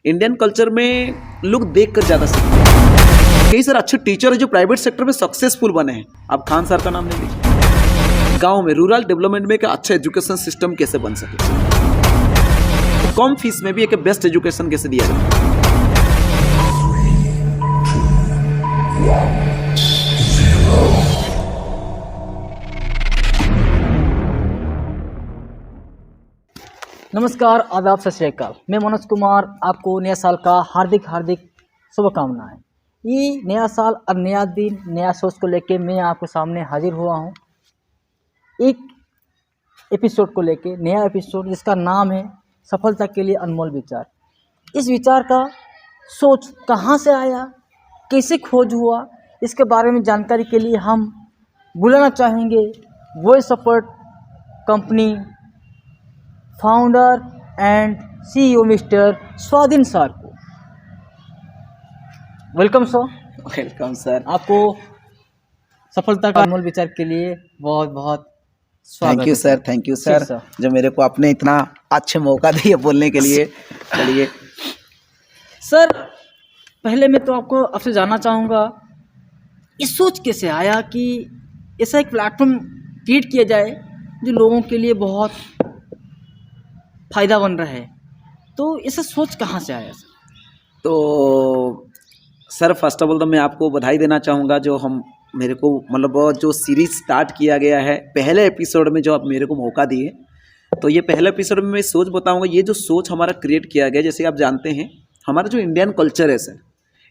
Indian culture में लोग देख कर ज़्यादा सीखते हैं। कई सारे अच्छे टीचर हैं जो प्राइवेट सेक्टर में सक्सेसफुल बने हैं। आप खान सर का नाम ले लीजिए। गांव में रूरल डेवलपमेंट में एक अच्छा एजुकेशन सिस्टम कैसे बन सके, कम फीस में भी एक बेस्ट एजुकेशन कैसे दिया जाए। नमस्कार, आदाब, सत श्री अकाल। मैं मनोज कुमार, आपको नया साल का हार्दिक शुभकामनाएं। ये नया साल और नया दिन, नया सोच को लेके मैं आपके सामने हाजिर हुआ हूँ। एक एपिसोड को लेके, नया एपिसोड जिसका नाम है सफलता के लिए अनमोल विचार। इस विचार का सोच कहाँ से आया, कैसे खोज हुआ, इसके बारे में जानकारी के लिए हम बुलाना चाहेंगे voice support company founder and CEO mister स्वाधीन सर को। Welcome sir. Welcome sir. आपको सफलता का अनमोल विचार के लिए बहुत बहुत स्वागत। थैंक यू सर जो मेरे को आपने इतना अच्छे मौका दिया बोलने के लिए। चलिए सर, पहले मैं तो आपसे जानना चाहूँगा, इस सोच कैसे आया कि ऐसा एक प्लेटफॉर्म क्रिएट किया जाए जो लोगों के लिए बहुत फ़ायदा बन रहा है। तो ऐसा सोच कहाँ से आया सर? तो सर फर्स्ट ऑफ ऑल तो मैं आपको बधाई देना चाहूँगा जो मेरे को मतलब जो सीरीज़ स्टार्ट किया गया है, पहले एपिसोड में जो आप मेरे को मौका दिए। तो ये पहले एपिसोड में मैं सोच बताऊँगा। ये जो सोच हमारा क्रिएट किया गया, जैसे आप जानते हैं हमारा जो इंडियन कल्चर है सर,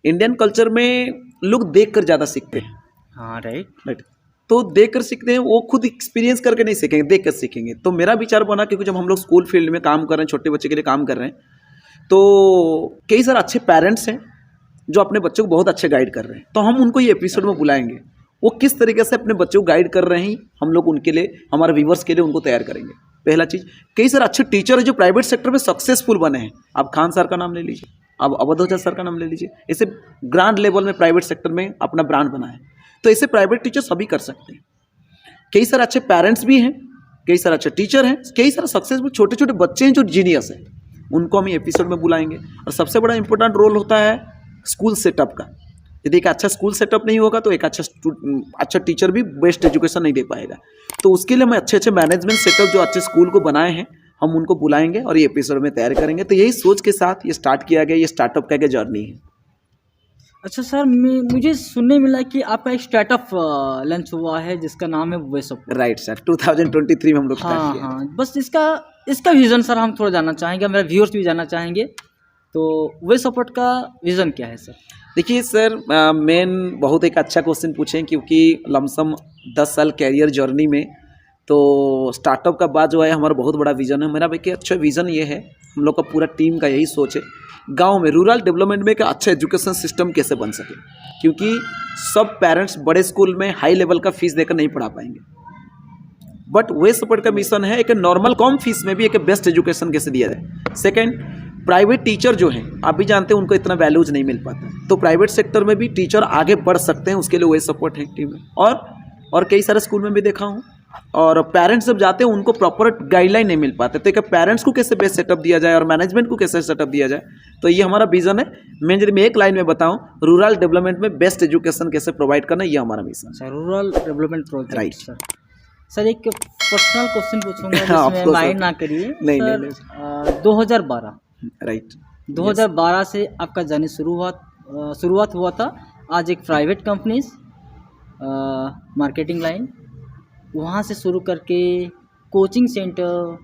इंडियन कल्चर में लोग देख कर ज़्यादा सीखते हैं। हाँ, राइट। तो देख कर सीखते हैं, वो खुद एक्सपीरियंस करके नहीं सीखेंगे, देख कर सीखेंगे। तो मेरा विचार बना, क्योंकि जब हम लोग स्कूल फील्ड में काम कर रहे हैं, छोटे बच्चे के लिए काम कर रहे हैं, तो कई सारे अच्छे पेरेंट्स हैं जो अपने बच्चों को बहुत अच्छे गाइड कर रहे हैं। तो हम उनको ये एपिसोड में बुलाएंगे, वो किस तरीके से अपने बच्चों को गाइड कर रहे हैं, हम लोग उनके लिए, हमारे व्यूवर्स के लिए उनको तैयार करेंगे। पहला चीज़, कई सारे अच्छे टीचर हैं जो प्राइवेट सेक्टर में सक्सेसफुल बने हैं। आप खान सर का नाम ले लीजिए, आप अवधोजा सर का नाम ले लीजिए। ऐसे ग्रांड लेवल में प्राइवेट सेक्टर में अपना ब्रांड बना है। तो ऐसे प्राइवेट टीचर सभी कर सकते हैं। कई सारे अच्छे पेरेंट्स भी हैं, कई सारे अच्छे टीचर हैं, कई सारे सक्सेसफुल छोटे छोटे बच्चे हैं जो जीनियस हैं, उनको हम एपिसोड में बुलाएंगे। और सबसे बड़ा इंपॉर्टेंट रोल होता है स्कूल सेटअप का। यदि एक अच्छा स्कूल सेटअप नहीं होगा तो एक अच्छा टीचर भी बेस्ट एजुकेशन नहीं दे पाएगा। तो उसके लिए हम अच्छे मैनेजमेंट सेटअप जो अच्छे स्कूल को बनाए हैं, हम उनको बुलाएंगे और ये एपिसोड में तैयार करेंगे। तो यही सोच के साथ ये स्टार्ट किया गया, ये स्टार्टअप का जर्नी है। अच्छा सर, मुझे सुनने मिला कि आपका एक स्टार्टअप लॉन्च हुआ है जिसका नाम है वॉइस सपोर्ट। राइट सर, 2023 में हम लोग हाँ हाँ, बस इसका विज़न सर हम थोड़ा जानना चाहेंगे, मेरे व्यूअर्स भी जानना चाहेंगे। तो वॉइस सपोर्ट का विज़न क्या है सर? देखिए सर, मेन बहुत एक अच्छा क्वेश्चन पूछें, क्योंकि लमसम 10 साल कैरियर जर्नी में तो स्टार्टअप का बाद जो है हमारा बहुत बड़ा विज़न है। मेरा भाई अच्छा विज़न ये है, हम लोग का पूरा टीम का यही सोच है, गांव में रूरल डेवलपमेंट में एक अच्छा एजुकेशन सिस्टम कैसे बन सके। क्योंकि सब पेरेंट्स बड़े स्कूल में हाई लेवल का फीस देकर नहीं पढ़ा पाएंगे, बट वॉइस सपोर्ट का मिशन है एक नॉर्मल कम फीस में भी एक बेस्ट एजुकेशन कैसे दिया जाए। सेकंड, प्राइवेट टीचर जो हैं, आप भी जानते हैं उनको इतना वैल्यूज नहीं मिल पाता, तो प्राइवेट सेक्टर में भी टीचर आगे बढ़ सकते हैं, उसके लिए वॉइस सपोर्ट है टीम में। और कई सारे स्कूल में भी देखा हूँ, और पेरेंट्स जब जाते हैं उनको प्रॉपर गाइडलाइन नहीं मिल पाते, तो एक पेरेंट्स को कैसे बेस्ट सेटअप दिया जाए और मैनेजमेंट को कैसे सेटअप दिया जाए। तो ये हमारा विजन है। यदि मैं एक लाइन में बताऊं, रूरल डेवलपमेंट में बेस्ट एजुकेशन कैसे प्रोवाइड करना, ये हमारा मिशन है। Rural development project. Right sir, एक पर्सनल क्वेश्चन पूछूंगा, जिसमें माइंड ना करिए। नहीं। 2012 राइट, 2012 से आपका जर्नी शुरुआत हुआ था। आज एक प्राइवेट कंपनी मार्केटिंग लाइन, वहाँ से शुरू करके कोचिंग सेंटर,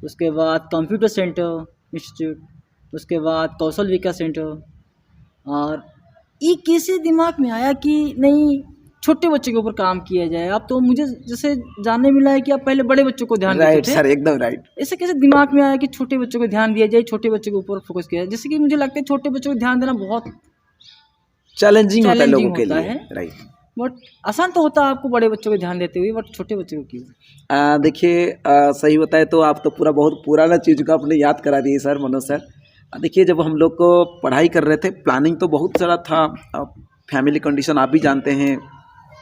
उसके बाद कंप्यूटर सेंटर इंस्टीट्यूट, उसके बाद कौशल विकास सेंटर। और ये कैसे दिमाग में आया कि नहीं छोटे बच्चे के ऊपर काम किया जाए? आप तो मुझे जैसे जानने मिला है कि आप पहले बड़े बच्चों को ध्यान देते थे। राइट सर, एकदम राइट। ऐसे कैसे दिमाग में आया कि छोटे बच्चों को ध्यान दिया जाए, छोटे बच्चों के ऊपर फोकस किया जाए? जैसे कि मुझे लगता है छोटे बच्चों को ध्यान देना बहुत चैलेंजिंग होता है लोगों के लिए। राइट, बट आसान तो होता है आपको बड़े बच्चों को ध्यान देते हुए, बट छोटे बच्चों को क्यों? देखिए, सही बताए तो आप तो बहुत पुराना चीज़ को आपने याद करा दी सर, मनोज सर। देखिए, जब हम लोग को पढ़ाई कर रहे थे, प्लानिंग तो बहुत सारा था। फैमिली कंडीशन आप भी जानते हैं,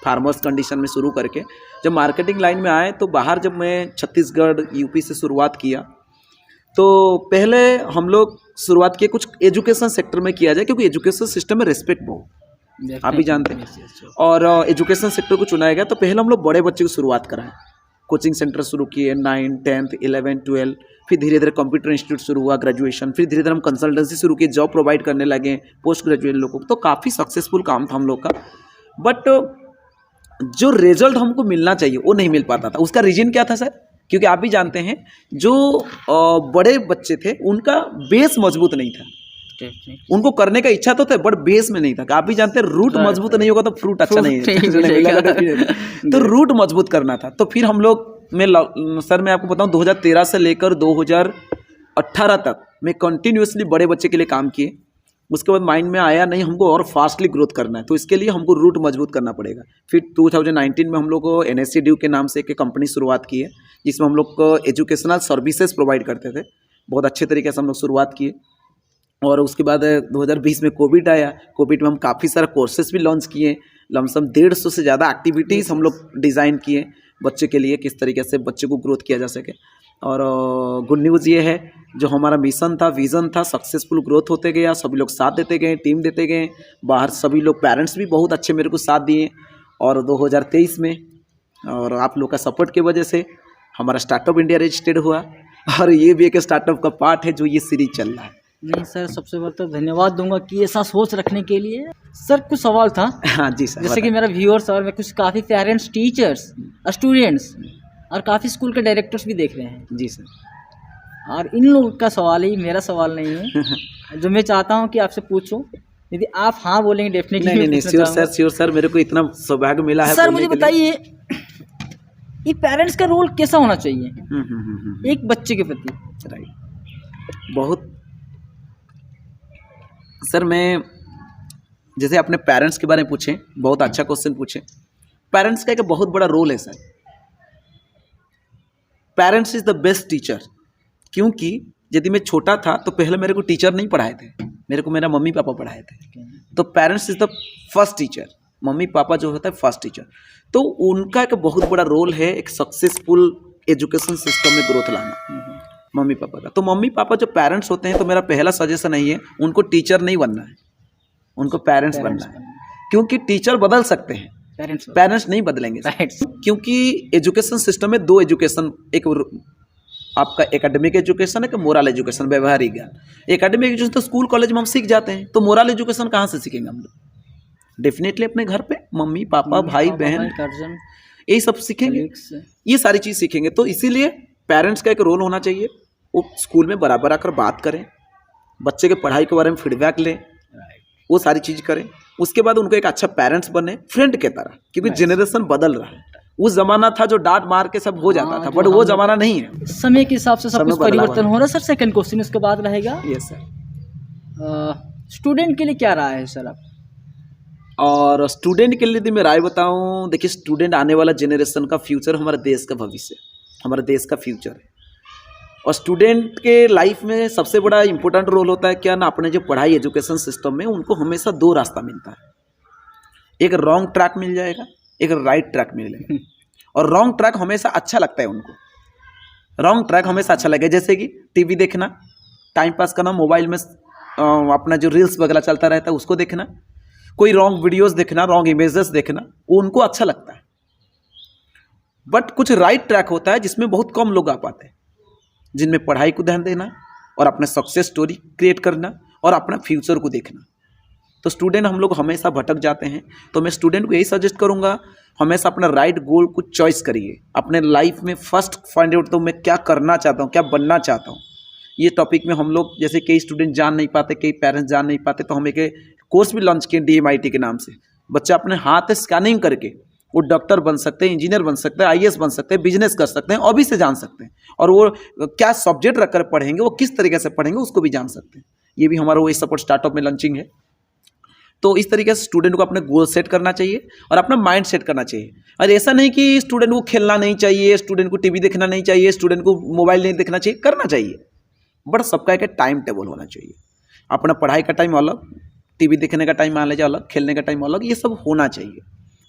फार्मर्स कंडीशन में शुरू करके जब मार्केटिंग लाइन में आए, तो बाहर जब मैं छत्तीसगढ़ यूपी से शुरुआत किया, तो पहले हम लोग शुरुआत किए कुछ एजुकेशन सेक्टर में किया जाए, क्योंकि एजुकेशन सिस्टम में रिस्पेक्ट बहुत, आप भी जानते हैं। और एजुकेशन सेक्टर को चुनाया गया तो पहले हम लोग बड़े बच्चे की शुरुआत कराएं, कोचिंग सेंटर शुरू किए 9, 10th, 11, 12, फिर धीरे धीरे कंप्यूटर इंस्टीट्यूट शुरू हुआ, ग्रेजुएशन, फिर धीरे धीरे हम कंसल्टेंसी शुरू किए, जॉब प्रोवाइड करने लगे पोस्ट ग्रेजुएट लोगों को। तो काफ़ी सक्सेसफुल काम था हम लोग का, बट जो रिजल्ट हमको मिलना चाहिए वो नहीं मिल पाता था। उसका रीजन क्या था सर? क्योंकि आप भी जानते हैं जो बड़े बच्चे थे उनका बेस मजबूत नहीं था, उनको करने का इच्छा तो था बट बेस में नहीं था। आप भी जानते हैं रूट मजबूत नहीं होगा तो फ्रूट अच्छा नहीं है। तो रूट मजबूत करना था। तो फिर हम लोग सर मैं आपको बताऊं 2013 से लेकर 2018 तक मैं कंटिन्यूसली बड़े बच्चे के लिए काम किए। उसके बाद माइंड में आया नहीं हमको और फास्टली ग्रोथ करना है, तो इसके लिए हमको रूट मजबूत करना पड़ेगा। फिर 2019 में हम लोग को NSC ड्यू के नाम से एक कंपनी शुरुआत की है, जिसमें हम लोग को एजुकेशनल सर्विसेज प्रोवाइड करते थे। बहुत अच्छे तरीके से हम लोग शुरुआत किए। और उसके बाद 2020 में कोविड आया। कोविड में हम काफ़ी सारा कोर्सेज भी लॉन्च किए, लमसम 150 से ज़्यादा एक्टिविटीज़ हम लोग डिज़ाइन किए बच्चे के लिए, किस तरीके से बच्चे को ग्रोथ किया जा सके। और गुड न्यूज़ ये है जो हमारा मिशन था, विज़न था, सक्सेसफुल ग्रोथ होते गया, सभी लोग साथ देते गए, टीम देते गए, बाहर सभी लोग पेरेंट्स भी बहुत अच्छे मेरे को साथ दिए। और 2023 में और आप लोग का सपोर्ट की वजह से हमारा स्टार्टअप इंडिया रजिस्टर्ड हुआ, और ये भी एक स्टार्टअप का पार्ट है जो ये सीरीज चल रहा है। नहीं सर, सबसे पहले तो धन्यवाद दूंगा कि ऐसा सोच रखने के लिए। सर कुछ सवाल था। हाँ जी सर, जैसे कि मेरा व्यूअर्स और मैं कुछ काफ़ी पेरेंट्स, टीचर्स, स्टूडेंट्स और काफ़ी स्कूल के डायरेक्टर्स भी देख रहे हैं जी सर, और इन लोगों का सवाल ही मेरा सवाल नहीं है जो मैं चाहता हूं कि आपसे पूछूं। यदि आप हाँ बोलेंगे डेफिनेटली। नहीं, श्योर सर, मेरे को इतना सौभाग्य मिला है। सर मुझे बताइए ये पेरेंट्स का रोल कैसा होना चाहिए एक बच्चे के प्रति? राइट, बहुत सर, मैं जैसे अपने पेरेंट्स के बारे में पूछें, बहुत अच्छा क्वेश्चन पूछे। पेरेंट्स का एक बहुत बड़ा रोल है sir. Parents is the best teacher, क्योंकि यदि मैं छोटा था तो पहले मेरे को टीचर नहीं पढ़ाए थे, मेरे को मेरा मम्मी पापा पढ़ाए थे। तो parents is the first teacher, mummy papa जो होता है फर्स्ट टीचर। तो उनका एक बहुत बड़ा रोल है एक सक्सेसफुल एजुकेशन सिस्टम में ग्रोथ लाना, मम्मी पापा का। तो मम्मी पापा जो पेरेंट्स होते हैं, तो मेरा पहला सजेशन यही है उनको टीचर नहीं बनना है, उनको पेरेंट्स बनना है। क्योंकि टीचर बदल सकते हैं, पेरेंट्स नहीं बदलेंगे। क्योंकि एजुकेशन सिस्टम में दो एजुकेशन, एक आपका एकेडमिक एजुकेशन है कि मोरल एजुकेशन, व्यवहारिक ज्ञान। एकेडमिक एजुकेशन तो स्कूल कॉलेज में हम सीख जाते हैं, तो मोरल एजुकेशन कहाँ से सीखेंगे हम लोग? डेफिनेटली अपने घर पे मम्मी पापा भाई बहन यही सब सीखेंगे, ये सारी चीज़ सीखेंगे। तो इसीलिए पेरेंट्स का एक रोल होना चाहिए, वो स्कूल में बराबर आकर बात करें, बच्चे के पढ़ाई के बारे में फीडबैक लें, वो सारी चीज़ करें। उसके बाद उनको एक अच्छा पेरेंट्स बने, फ्रेंड के तरह, क्योंकि जनरेशन बदल रहा है। उस जमाना था जो डांट मार के सब हो जाता था, बट वो जमाना नहीं है, समय के हिसाब से सब कुछ परिवर्तन हो रहा है। सर सेकंड क्वेश्चन इसके बाद रहेगा। Yes sir. स्टूडेंट के लिए क्या राय है सर आप? और स्टूडेंट के लिए यदि मैं राय बताऊं, देखिए स्टूडेंट आने वाला जनरेशन का फ्यूचर, हमारे देश का भविष्य, हमारे देश का फ्यूचर है। और स्टूडेंट के लाइफ में सबसे बड़ा इंपॉर्टेंट रोल होता है क्या ना, अपने जो पढ़ाई एजुकेशन सिस्टम में उनको हमेशा दो रास्ता मिलता है, एक रॉन्ग ट्रैक मिल जाएगा, एक राइट ट्रैक मिलेगा। और रॉन्ग ट्रैक हमेशा अच्छा लगता है उनको, रॉन्ग ट्रैक हमेशा अच्छा लगेगा। जैसे कि टीवी देखना, टाइम पास करना, मोबाइल में अपना जो रील्स वगैरह चलता रहता है उसको देखना, कोई रॉन्ग वीडियोस देखना, रॉन्ग इमेजेस देखना, वो उनको अच्छा लगता है। बट कुछ राइट ट्रैक होता है जिसमें बहुत कम लोग आ पाते हैं, जिनमें पढ़ाई को ध्यान देना और अपने सक्सेस स्टोरी क्रिएट करना और अपना फ्यूचर को देखना। तो स्टूडेंट हम लोग हमेशा भटक जाते हैं, तो मैं स्टूडेंट को यही सजेस्ट करूंगा, हमेशा अपना राइट गोल को चॉइस करिए। अपने लाइफ में फर्स्ट फाइंड आउट तो मैं क्या करना चाहता हूँ, क्या बनना चाहता हूँ। ये टॉपिक में हम लोग जैसे कई स्टूडेंट जान नहीं पाते, कई पेरेंट्स जान नहीं पाते, तो हम एक कोर्स भी लॉन्च किए DMIT के नाम से। बच्चा अपने हाथ स्कैनिंग करके वो डॉक्टर बन सकते हैं, इंजीनियर बन सकते हैं, IAS बन सकते हैं, बिजनेस कर सकते हैं, अभी से जान सकते हैं। और वो क्या सब्जेक्ट रखकर पढ़ेंगे, वो किस तरीके से पढ़ेंगे, उसको भी जान सकते हैं। ये भी हमारा वही सपोर्ट स्टार्टअप में लॉन्चिंग है। तो इस तरीके से स्टूडेंट को अपने गोल सेट करना चाहिए और अपना माइंड सेट करना चाहिए। और ऐसा नहीं कि स्टूडेंट को खेलना नहीं चाहिए, स्टूडेंट को टीवी देखना नहीं चाहिए, स्टूडेंट को मोबाइल नहीं देखना चाहिए, करना चाहिए, बट सबका एक टाइम टेबल होना चाहिए। अपना पढ़ाई का टाइम अलग, टीवी देखने का टाइम मान लीजिए अलग, खेलने का टाइम अलग, ये सब होना चाहिए।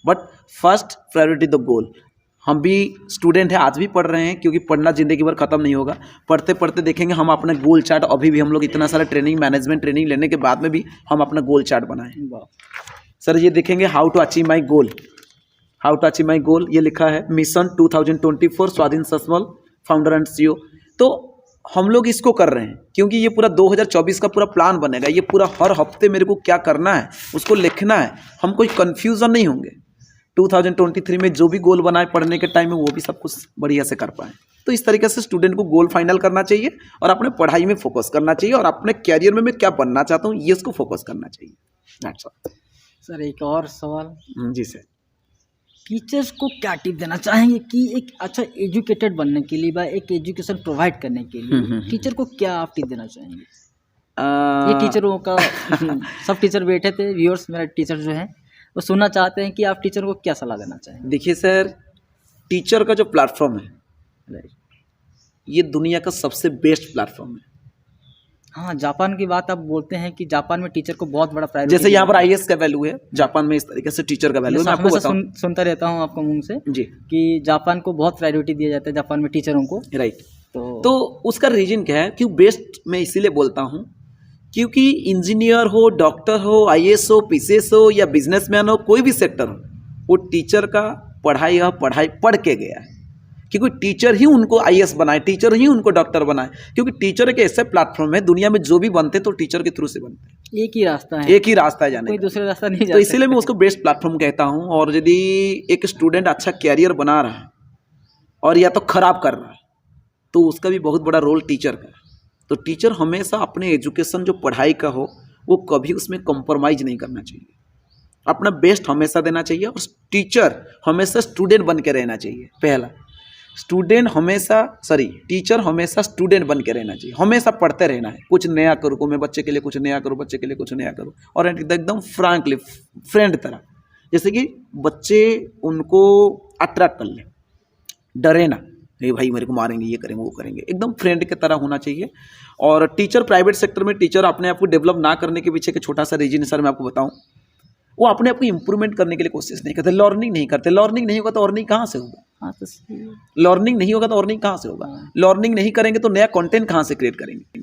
But first priority the goal, हम भी स्टूडेंट हैं, आज भी पढ़ रहे हैं, क्योंकि पढ़ना ज़िंदगी भर ख़त्म नहीं होगा। पढ़ते पढ़ते देखेंगे हम अपना गोल चार्ट, अभी भी हम लोग इतना सारा ट्रेनिंग, मैनेजमेंट ट्रेनिंग लेने के बाद में भी हम अपना गोल चार्ट बनाएं। सर ये देखेंगे how to achieve my goal, how to achieve my goal, ये लिखा है मिशन 2024 स्वाधीन सस्मल फाउंडर एंड सीईओ। तो हम लोग इसको कर रहे हैं क्योंकि ये पूरा 2024 का पूरा प्लान बनेगा। ये पूरा हर हफ्ते मेरे को क्या करना है उसको लिखना है, हम कोई कन्फ्यूज़न नहीं होंगे। 2023 में जो भी गोल बनाए पढ़ने के टाइम में वो भी सब कुछ बढ़िया से कर पाएँ। तो इस तरीके से स्टूडेंट को गोल फाइनल करना चाहिए और अपने पढ़ाई में फोकस करना चाहिए और अपने कैरियर में मैं क्या बनना चाहता हूँ ये उसको फोकस करना चाहिए। That's all। सर एक और सवाल, जी सर। टीचर्स को क्या टिप देना चाहेंगे कि एक अच्छा एजुकेटेड बनने के लिए व एक एजुकेशन प्रोवाइड करने के लिए टीचर को क्या आप टिप देना चाहेंगे? ये टीचरों का सब टीचर बैठे थे, व्यूअर्स मेरा टीचर जो हैं वो सुनना चाहते हैं कि आप टीचर को क्या सलाह देना चाहेंगे? देखिए सर, टीचर का जो प्लेटफॉर्म है ये दुनिया का सबसे बेस्ट प्लेटफॉर्म है। हाँ, जापान की बात आप बोलते हैं कि जापान में टीचर को बहुत बड़ा प्रायोरिटी, जैसे यहाँ पर आईएएस का वैल्यू है, जापान में इस तरीके से टीचर का वैल्यू है। मैं आपको बताऊं, सुनता रहता हूँ आपको मुंह से जी कि जापान को बहुत प्रायोरिटी दिया जाता है, जापान में टीचरों को। राइट। तो उसका रीजन क्या है? क्यों बेस्ट मैं इसीलिए बोलता हूँ क्योंकि इंजीनियर हो, डॉक्टर हो, आईएएस हो, पीसीएस हो या बिजनेसमैन हो, कोई भी सेक्टर हो, वो टीचर का पढ़ाई पढ़ के गया है। क्योंकि टीचर ही उनको आईएएस बनाए, टीचर ही उनको डॉक्टर बनाए। क्योंकि टीचर एक ऐसे प्लेटफॉर्म है, दुनिया में जो भी बनते तो टीचर के थ्रू से बनते हैं। एक ही रास्ता है, एक ही रास्ता है जाने कोई का। दूसरा रास्ता नहीं जा तो इसीलिए मैं उसको बेस्ट प्लेटफॉर्म कहता हूँ। और यदि एक स्टूडेंट अच्छा कैरियर बना रहा है और या तो खराब कर रहा है तो उसका भी बहुत बड़ा रोल टीचर का है। तो टीचर हमेशा अपने एजुकेशन जो पढ़ाई का हो वो कभी उसमें कॉम्प्रोमाइज़ नहीं करना चाहिए, अपना बेस्ट हमेशा देना चाहिए। और टीचर हमेशा स्टूडेंट बन के रहना चाहिए। पहला टीचर हमेशा स्टूडेंट बन के रहना चाहिए, हमेशा पढ़ते रहना है। कुछ नया करूँ, मैं बच्चे के लिए कुछ नया करूँ, बच्चे के लिए कुछ नया करूँ, और एकदम फ्रैंकली फ्रेंड तरह, जैसे कि बच्चे उनको अट्रैक्ट कर ले, डरे ना, ये भाई मेरे को मारेंगे, ये करेंगे, वो करेंगे, एकदम फ्रेंड की तरह होना चाहिए। और टीचर प्राइवेट सेक्टर में टीचर अपने आप को डेवलप ना करने के पीछे एक छोटा सा रीजन सर मैं आपको बताऊं, वो अपने आप को इम्प्रूवमेंट करने के लिए कोशिश नहीं करते, लर्निंग नहीं करते। लर्निंग नहीं होगा तो अर्निंग कहाँ से होगा? हाँ, तो लर्निंग नहीं होगा तो अर्निंग कहाँ से होगा? लर्निंग नहीं करेंगे तो नया कंटेंट कहाँ से क्रिएट करेंगे?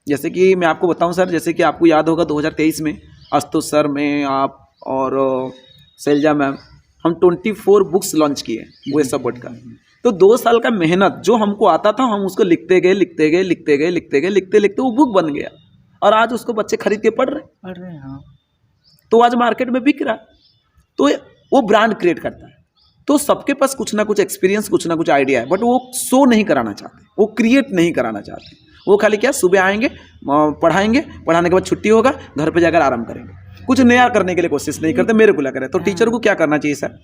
जैसे कि मैं आपको बताऊं सर, जैसे कि आपको याद होगा 2023 में आशुतोष सर, मैं, आप और शैलजा मैम, हम 24 बुक्स लॉन्च किए वो सपोर्ट का। तो 2 साल का मेहनत जो हमको आता था, हम उसको लिखते गए, वो बुक बन गया और आज उसको बच्चे खरीद के पढ़ रहे हैं। हाँ। तो आज मार्केट में बिक रहा है। तो वो ब्रांड क्रिएट करता है। तो सबके पास कुछ ना कुछ एक्सपीरियंस, कुछ ना कुछ आइडिया है, बट वो शो नहीं कराना चाहते, वो क्रिएट नहीं कराना चाहते। वो खाली क्या, सुबह आएंगे, पढ़ाएंगे, पढ़ाने के बाद छुट्टी होगा, घर पे जाकर आराम करेंगे, कुछ नया करने के लिए कोशिश नहीं करते। मेरे को लग रहा है तो टीचर को क्या करना चाहिए सर,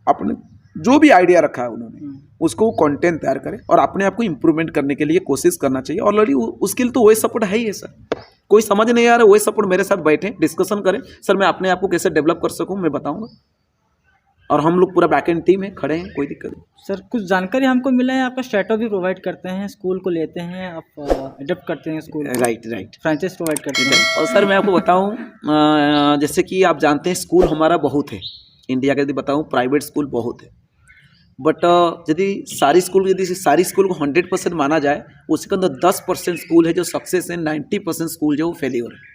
अपने जो भी आइडिया रखा है उन्होंने उसको कंटेंट तैयार करें और अपने आप को इम्प्रूवमेंट करने के लिए कोशिश करना चाहिए। ऑलरेडी उसके लिए तो वही सपोर्ट है ही है सर। कोई समझ नहीं आ रहा, वही सपोर्ट मेरे साथ बैठे, डिस्कशन करें, सर मैं अपने आप को कैसे डेवलप कर सकूं मैं बताऊंगा। और हम लोग पूरा बैकएंड टीम है, खड़े हैं, कोई दिक्कत नहीं। सर कुछ जानकारी हमको मिला है, आपका स्टार्टअप भी प्रोवाइड करते हैं, स्कूल को लेते हैं, आप एडप्ट करते हैं स्कूल, राइट, फ्रेंचाइज प्रोवाइड करते हैं। और सर मैं आपको बताऊं, जैसे कि आप जानते हैं स्कूल हमारा बहुत है, इंडिया का यदि बताऊं प्राइवेट स्कूल बहुत है, बट यदि सारी स्कूल को 100% माना जाए, उसके अंदर 10% स्कूल है जो सक्सेस है, 90% स्कूल जो फेलियर है।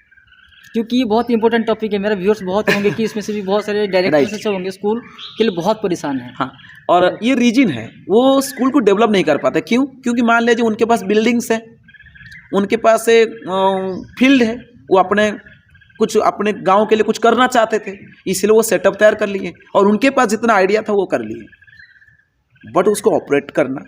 क्योंकि ये बहुत इंपॉर्टेंट टॉपिक है, मेरे व्यूअर्स बहुत होंगे कि इसमें से भी बहुत सारे डायरेक्टर्स होंगे स्कूल के लिए बहुत परेशान है। हाँ, और ये रीजन है, वो स्कूल को डेवलप नहीं कर पाते। क्यों? क्योंकि मान लीजिए उनके पास बिल्डिंग्स है, उनके पास एक फील्ड है, वो अपने गांव के लिए कुछ करना चाहते थे, इसलिए वो सेटअप तैयार कर लिए और उनके पास जितना आइडिया था वो कर लिए। बट उसको ऑपरेट करना,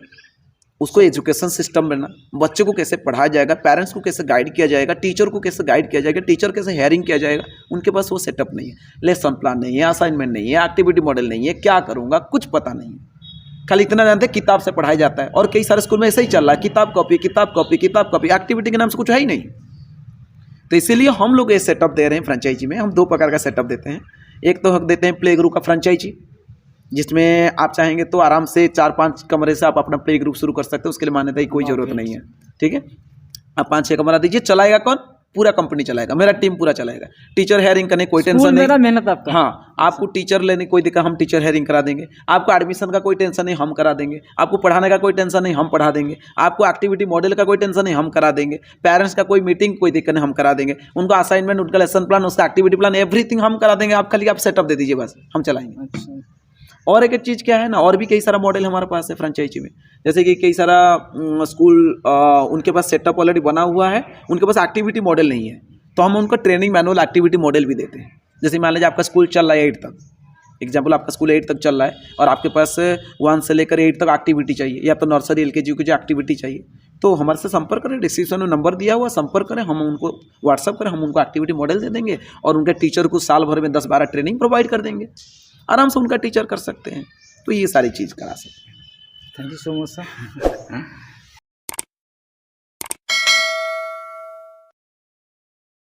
उसको एजुकेशन सिस्टम देना, बच्चे को कैसे पढ़ाया जाएगा, पेरेंट्स को कैसे गाइड किया जाएगा, टीचर को कैसे गाइड किया जाएगा, टीचर कैसे हायरिंग किया जाएगा, उनके पास वो सेटअप नहीं है। लेसन प्लान नहीं है, असाइनमेंट नहीं है, एक्टिविटी मॉडल नहीं है, क्या करूँगा कुछ पता नहीं है। खाली इतना जानते हैं किताब से पढ़ाया जाता है। और कई सारे स्कूल में ऐसा ही चल रहा है, किताब कॉपी, एक्टिविटी के नाम से कुछ है ही नहीं। तो इसीलिए हम लोग ये सेटअप दे रहे हैं फ्रेंचाइजी में। हम 2 प्रकार का सेटअप देते हैं। एक तो हम देते हैं प्ले ग्रुप का फ्रेंचाइजी, जिसमें आप चाहेंगे तो आराम से 4-5 कमरे से आप अपना प्ले ग्रुप शुरू कर सकते हो, उसके लिए मान्यता की कोई ज़रूरत नहीं है। ठीक है, आप 5-6 कमरा दीजिए, चलाएगा कौन? पूरा कंपनी चलाएगा, मेरा टीम पूरा चलाएगा। टीचर हायरिंग करने कोई स्कूल टेंशन मेरा, नहीं। मेहनत आपका। हाँ, आपको टीचर लेने कोई दिक्कत, हम टीचर हायरिंग करा देंगे। आपको एडमिशन का कोई टेंशन नहीं, हम करा देंगे। आपको पढ़ाने का कोई टेंशन नहीं, हम पढ़ा देंगे। आपको एक्टिविटी मॉडल का कोई टेंशन नहीं, हम करा देंगे। पेरेंट्स का कोई मीटिंग कोई दिक्कत नहीं, हम करा देंगे। उनका असाइनमेंट, उनका लेसन प्लान, उसका एक्टिविटी प्लान, एवरीथिंग हम करा देंगे। आप खाली आप सेटअप दे दीजिए, बस हम चलाएंगे। अच्छा, और एक चीज़ क्या है ना, और भी कई सारा मॉडल हमारे पास है फ्रेंचाइजी में, जैसे कि कई सारा स्कूल उनके पास सेटअप ऑलरेडी बना हुआ है, उनके पास एक्टिविटी मॉडल नहीं है, तो हम उनको ट्रेनिंग मैनुअल एक्टिविटी मॉडल भी देते हैं। जैसे मान लीजिए आपका स्कूल चल रहा है 8 तक, एग्जाम्पल आपका स्कूल 8 तक चल रहा है और आपके पास 1 से लेकर 8 तक एक्टिविटी चाहिए, या तो नर्सरी LKG यूकेजी एक्टिविटी चाहिए, तो हमारे से संपर्क करें। डिस्क्रिप्शन में नंबर दिया हुआ, संपर्क करें, हम उनको व्हाट्सअप करें, हम उनको एक्टिविटी मॉडल दे देंगे और उनके टीचर को साल भर में 10-12 ट्रेनिंग प्रोवाइड कर देंगे। आराम से उनका टीचर कर सकते हैं। तो ये सारी चीज़ करा सकते हैं। Thank you so much sir.